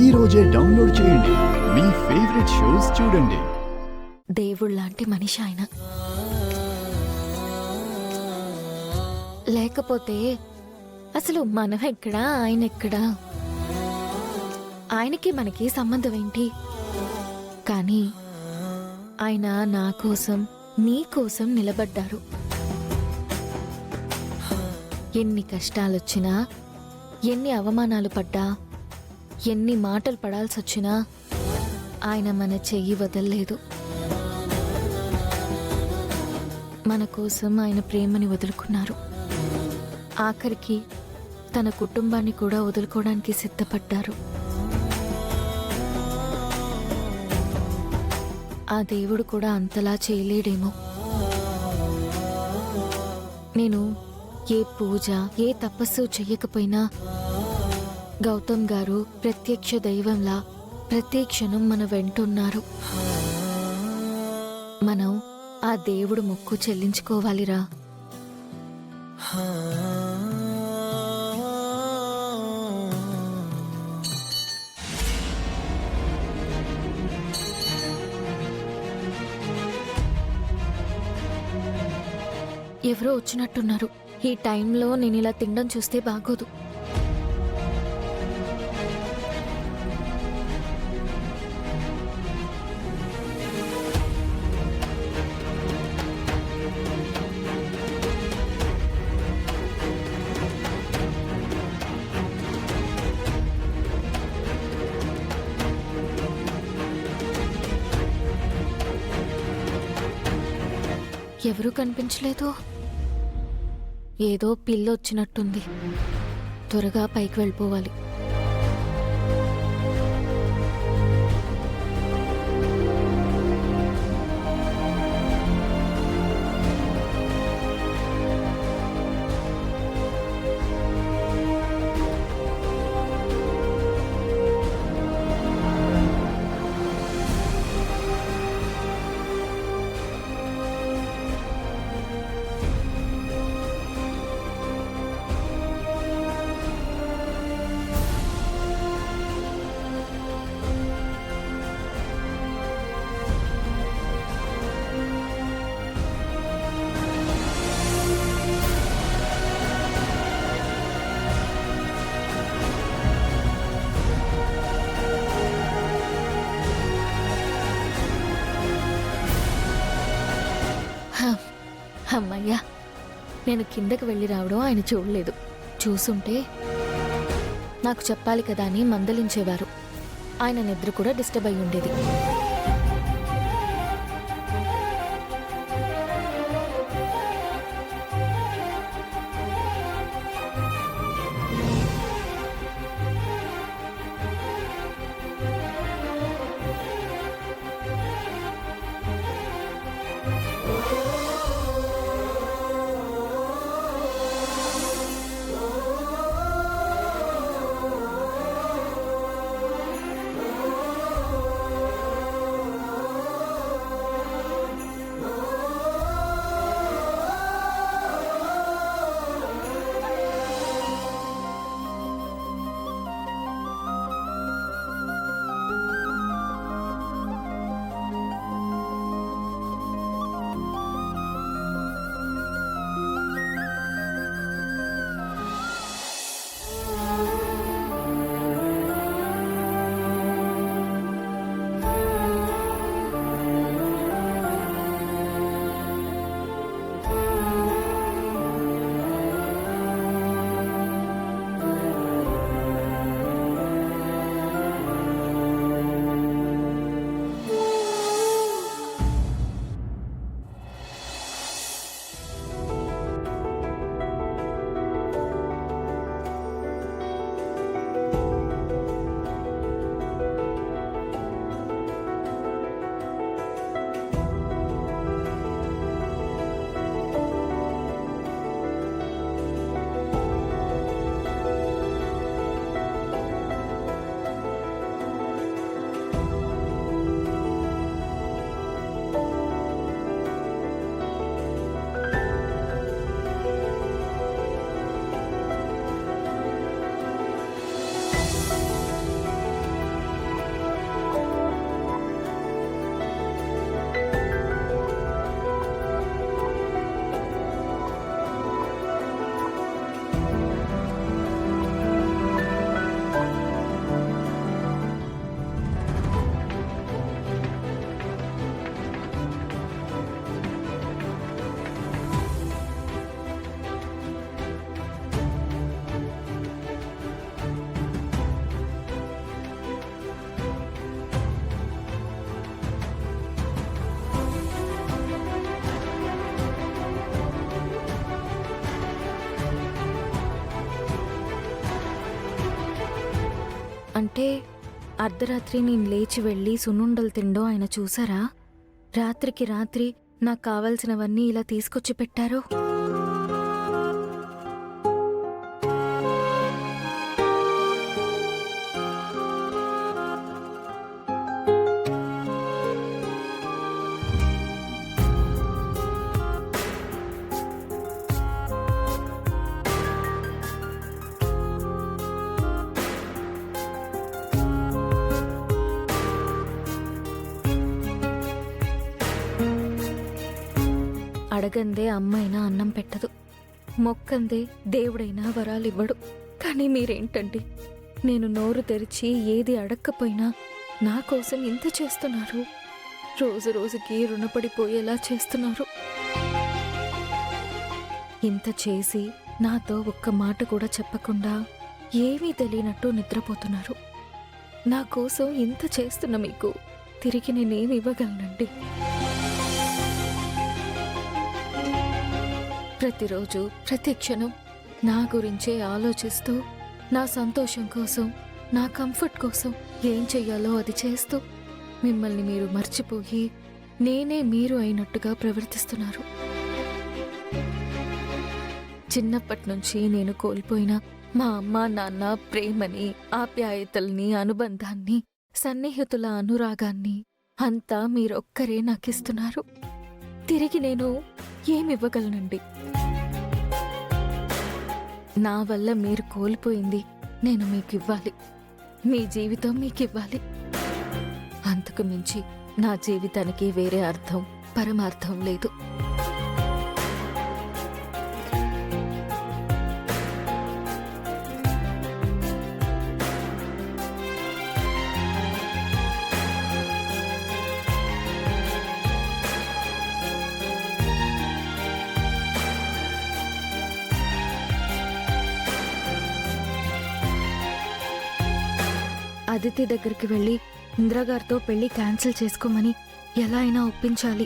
ఈ రోజే డౌన్లోడ్ చేయండి, మీ ఫేవరెట్ షోస్ చూడండి. దేవుళ్ళలాంటి మనిషి ఆయన. లేకపోతే అసలు మనం ఎక్కడా, ఆయన ఎక్కడా? ఆయనకి మనకి సంబంధం ఏంటి? కానీ ఆయన నా కోసం, నీ కోసం నిలబడ్డారు. ఎన్ని కష్టాలొచ్చినా, ఎన్ని అవమానాలు పడ్డా, ఎన్ని మాటలు పడాల్సొచ్చినా ఆయన మన చెయ్యి వదల్లేదు. మన కోసం ఆయన ప్రేమని వదులుకున్నారు. ఆఖరికి తన కుటుంబాన్ని కూడా వదులుకోవడానికి సిద్ధపడ్డారు. ఆ దేవుడు కూడా అంతలా చేయలేడేమో. నేను ఏ పూజ, ఏ తపస్సు చెయ్యకపోయినా గౌతమ్ గారు ప్రత్యక్ష దైవంలా ప్రతి క్షణం మన వెంటున్నారు. మనం ఆ దేవుడు మొక్కు చెల్లించుకోవాలిరా. ఎవరో వచ్చినట్టున్నారు. ఈ టైంలో నేను ఇలా తినడం చూస్తే బాగోదు. ఎవరూ కనిపించలేదు. ఏదో పిల్ల వచ్చినట్టుంది. త్వరగా పైకి వెళ్ళిపోవాలి. అమ్మయ్యా, నేను కిందకి వెళ్ళి రావడం ఆయన చూడలేదు. చూసుంటే నాకు చెప్పాలి కదా అని మందలించేవారు. ఆయన నిద్ర కూడా డిస్టర్బ్ అయి ఉండేది. అంటే అర్ధరాత్రి నేను లేచి వెళ్ళి సున్నుండలు తిండో ఆయన చూసారా? రాత్రికి రాత్రి నాకు కావలసినవన్నీ ఇలా తీసుకొచ్చి పెట్టారు. అడగందే అమ్మైనా అన్నం పెట్టదు, మొక్కందే దేవుడైనా వరాలివ్వడు. కానీ మీరేంటండి, నేను నోరు తెరిచి ఏది అడక్కపోయినా నా కోసం ఇంత చేస్తున్నారు. రోజు రోజుకి రుణపడిపోయేలా చేస్తున్నారు. ఇంత చేసి నాతో ఒక్క మాట కూడా చెప్పకుండా ఏమీ తెలియనట్టు నిద్రపోతున్నారు. నా కోసం ఇంత చేస్తున్న మీకు తిరిగి నేనేమి ఇవ్వగలనండి? ప్రతిరోజు ప్రతి క్షణం నా గురించే ఆలోచిస్తూ, నా సంతోషం కోసం, నా కంఫర్ట్ కోసం ఏం చెయ్యాలో అది చేస్తూ మిమ్మల్ని మీరు మర్చిపోయి నేనే మీరు అయినట్టుగా ప్రవర్తిస్తున్నారు. చిన్నప్పటి నుంచి నేను కోల్పోయిన మా అమ్మ నాన్న ప్రేమని, ఆప్యాయతల్ని, అనుబంధాన్ని, సన్నిహితుల అనురాగాన్ని అంతా మీరొక్కరే నాకిస్తున్నారు. తిరిగి నేను ఏమివ్వగలనండి? నా వల్ల మీరు కోల్పోయింది నేను మీకివ్వాలి, మీ జీవితం మీకివ్వాలి. అంతకు మించి నా జీవితానికి వేరే అర్థం, పరమార్థం లేదు. అదితి దగ్గరికి వెళ్ళి ఇందిరాగారితో పెళ్లి క్యాన్సిల్ చేసుకోమని ఎలా అయినా ఒప్పించాలి.